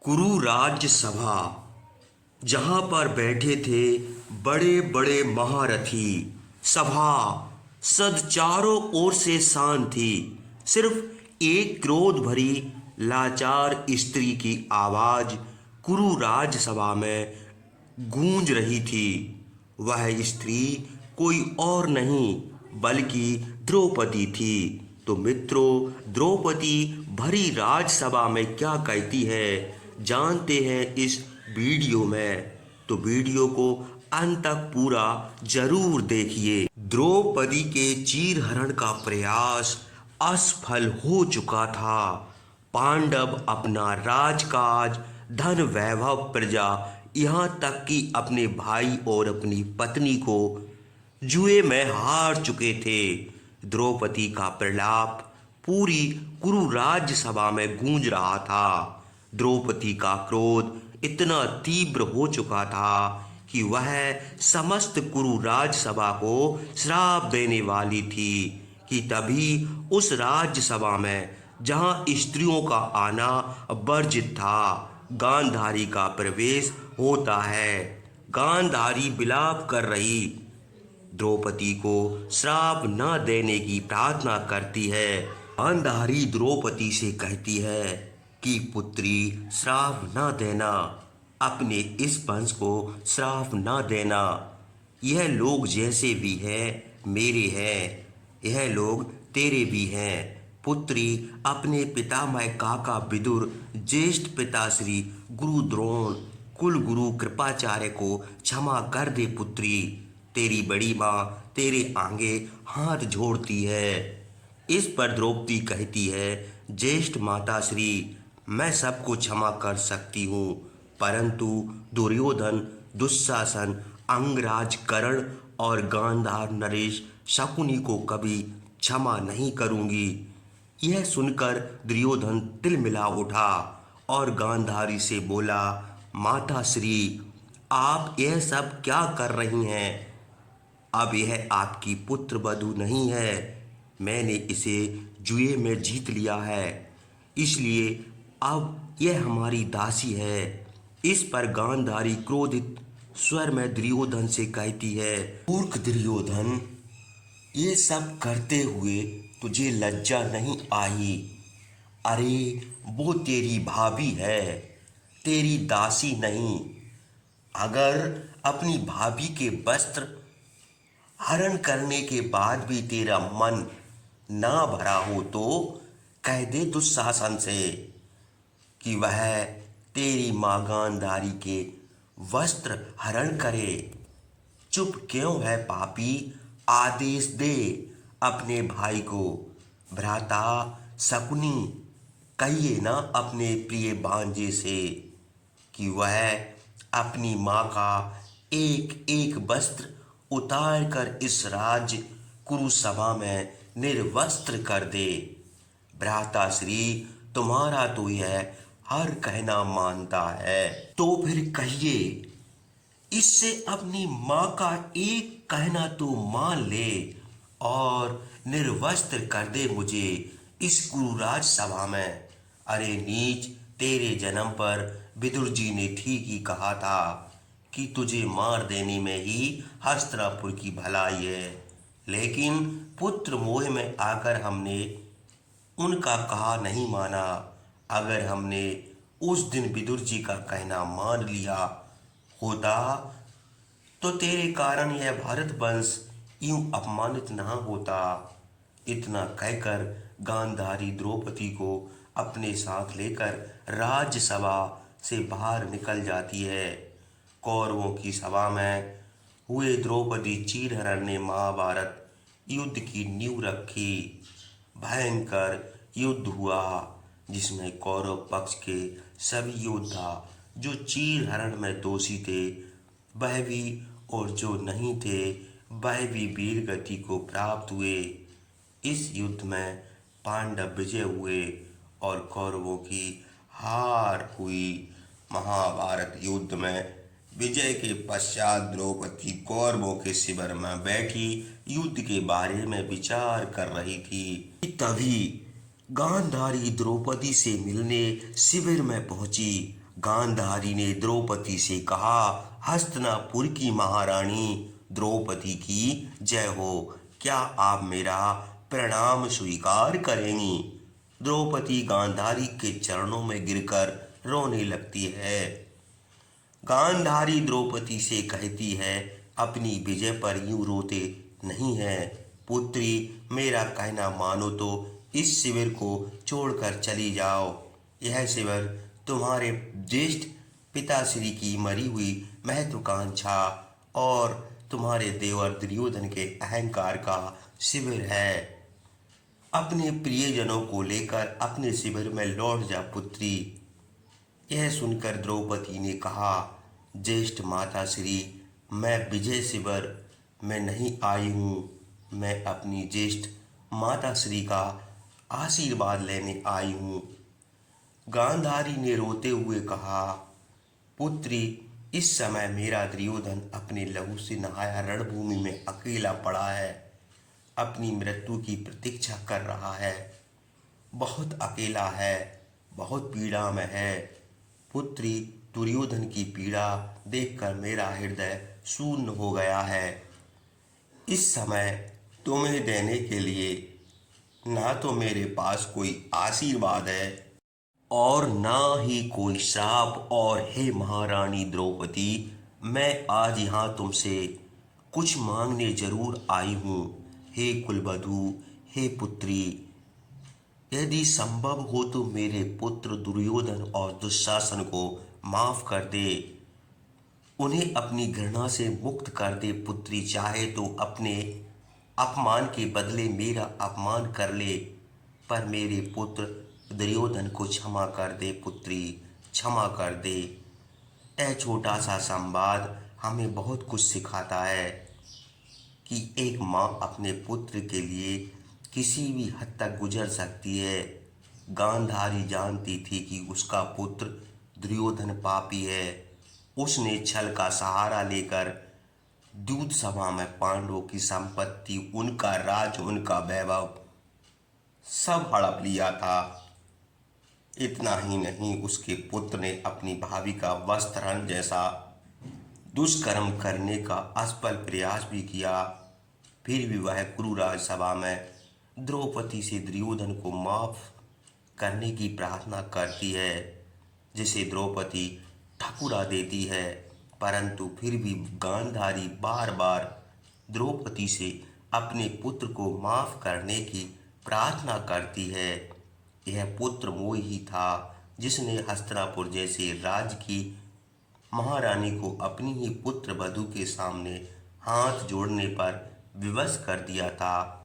कुरु राज्य सभा, जहां पर बैठे थे बड़े बड़े महारथी। सभा सद चारों ओर से शांत थी। सिर्फ एक क्रोध भरी लाचार स्त्री की आवाज कुरु राज्यसभा में गूंज रही थी। वह स्त्री कोई और नहीं बल्कि द्रौपदी थी। तो मित्रों, द्रौपदी भरी राजसभा में क्या कहती है जानते हैं इस वीडियो में। तो वीडियो को अंत तक पूरा जरूर देखिए। द्रौपदी के चीरहरण का प्रयास असफल हो चुका था। पांडव अपना राजकाज, धन, वैभव, प्रजा, यहाँ तक कि अपने भाई और अपनी पत्नी को जुए में हार चुके थे। द्रौपदी का प्रलाप पूरी कुरु राज्यसभा में गूंज रहा था। द्रौपदी का क्रोध इतना तीव्र हो चुका था कि वह समस्त कुरु राज्यसभा को श्राप देने वाली थी। कि तभी उस राज्यसभा में जहां स्त्रियों का आना वर्जित था, गांधारी का प्रवेश होता है। गांधारी विलाप कर रही द्रौपदी को श्राप न देने की प्रार्थना करती है। गांधारी द्रौपदी से कहती है कि पुत्री, श्राप न देना, अपने इस वंश को श्राप न देना। यह लोग जैसे भी हैं मेरे हैं, यह लोग तेरे भी हैं। पुत्री, अपने पितामह काका विदुर, ज्येष्ठ पिताश्री गुरु द्रोण, कुल गुरु कृपाचार्य को क्षमा कर दे पुत्री। तेरी बड़ी माँ तेरे आगे हाथ जोड़ती है। इस पर द्रौपदी कहती है, ज्येष्ठ माताश्री, मैं सबको क्षमा कर सकती हूँ, परंतु दुर्योधन, दुशासन, अंगराज, कर्ण और गांधार नरेश शकुनी को कभी क्षमा नहीं करूंगी। यह सुनकर दुर्योधन तिलमिला उठा और गांधारी से बोला, माताश्री, आप यह सब क्या कर रही हैं? अब यह आपकी पुत्र वधू नहीं है। मैंने इसे जुए में जीत लिया है, इसलिए अब यह हमारी दासी है। इस पर गांधारी क्रोधित स्वर में दुर्योधन से कहती है, मूर्ख दुर्योधन, ये सब करते हुए तुझे लज्जा नहीं आई? अरे, वो तेरी भाभी है, तेरी दासी नहीं। अगर अपनी भाभी के वस्त्र हरण करने के बाद भी तेरा मन ना भरा हो तो कह दे दुशासन से कि वह तेरी माँ गांधारी के वस्त्र हरण करे। चुप क्यों है पापी? आदेश दे अपने भाई को। भ्राता शकुनी, कहिए ना अपने प्रिय भांजे से कि वह अपनी माँ का एक एक वस्त्र उतार कर इस राज्य कुरुसभा में निर्वस्त्र कर दे। भ्राताश्री, तुम्हारा तो यह हर कहना मानता है, तो फिर कहिए, इससे अपनी माँ का एक कहना तो मान ले और निर्वस्त्र कर दे मुझे इस कुरुराज सभा में। अरे नीच, तेरे जन्म पर विदुर जी ने ठीक ही कहा था कि तुझे मार देने में ही हस्तिनापुर की भलाई है, लेकिन पुत्र मोह में आकर हमने उनका कहा नहीं माना। अगर हमने उस दिन विदुर जी का कहना मान लिया होता तो तेरे कारण यह भारत वंश यूं अपमानित ना होता। इतना कहकर गांधारी द्रौपदी को अपने साथ लेकर राज्यसभा से बाहर निकल जाती है। कौरवों की सभा में हुए द्रौपदी चीरहरण ने महाभारत युद्ध की नींव रखी। भयंकर युद्ध हुआ जिसमें कौरव पक्ष के सभी योद्धा जो चीरहरण में दोषी थे वह भी, और जो नहीं थे वह भी वीर गति को प्राप्त हुए। इस युद्ध में पांडव विजय हुए और कौरवों की हार हुई। महाभारत युद्ध में विजय के पश्चात द्रौपदी कौरवों के शिविर में बैठी युद्ध के बारे में विचार कर रही थी। तभी गांधारी द्रौपदी से मिलने शिविर में पहुंची। गांधारी ने द्रौपदी से कहा, हस्तिनापुर की महारानी द्रौपदी की जय हो। क्या आप मेरा प्रणाम स्वीकार करेंगी? द्रौपदी गांधारी के चरणों में गिरकर रोने लगती है। गांधारी द्रौपदी से कहती है, अपनी विजय पर यूं रोते नहीं है पुत्री, मेरा कहना मानो तो इस शिविर को छोड़कर चली जाओ। यह शिविर तुम्हारे ज्येष्ठ पिताश्री की मरी हुई महत्वाकांक्षा और तुम्हारे देवर दुर्योधन के अहंकार का शिविर है। अपने प्रियजनों को लेकर अपने शिविर में लौट जा पुत्री। यह सुनकर द्रौपदी ने कहा, ज्येष्ठ माता श्री, मैं विजय शिविर में नहीं आई हूँ, मैं अपनी ज्येष्ठ माता श्री का आशीर्वाद लेने आई हूँ। गांधारी ने रोते हुए कहा, पुत्री, इस समय मेरा दुर्योधन अपने लहू से नहाया रणभूमि में अकेला पड़ा है, अपनी मृत्यु की प्रतीक्षा कर रहा है, बहुत अकेला है, बहुत पीड़ा में है। पुत्री, दुर्योधन की पीड़ा देखकर मेरा हृदय शून्य हो गया है। इस समय तुम्हें देने के लिए ना तो मेरे पास कोई आशीर्वाद है और ना ही कोई श्राप। और हे महारानी द्रौपदी, मैं आज यहाँ तुमसे कुछ मांगने जरूर आई हूँ। हे कुलवधू, हे पुत्री, यदि संभव हो तो मेरे पुत्र दुर्योधन और दुशासन को माफ कर दे, उन्हें अपनी घृणा से मुक्त कर दे पुत्री। चाहे तो अपने अपमान के बदले मेरा अपमान कर ले, पर मेरे पुत्र दुर्योधन को क्षमा कर दे पुत्री, क्षमा कर दे। यह छोटा सा संवाद हमें बहुत कुछ सिखाता है कि एक माँ अपने पुत्र के लिए किसी भी हद तक गुजर सकती है। गांधारी जानती थी कि उसका पुत्र दुर्योधन पापी है। उसने छल का सहारा लेकर दूत सभा में पांडवों की संपत्ति, उनका राज, उनका वैभव सब हड़प लिया था। इतना ही नहीं, उसके पुत्र ने अपनी भाभी का वस्त्रहरण जैसा दुष्कर्म करने का असफल प्रयास भी किया। फिर भी वह कुरुराज सभा में द्रौपदी से दुर्योधन को माफ करने की प्रार्थना करती है, जिसे द्रौपदी ठकुरा देती है। परंतु फिर भी गांधारी बार बार द्रौपदी से अपने पुत्र को माफ करने की प्रार्थना करती है। यह पुत्र मोह ही था जिसने हस्तिनापुर जैसे राज्य की महारानी को अपनी ही पुत्र वधू के सामने हाथ जोड़ने पर विवश कर दिया था।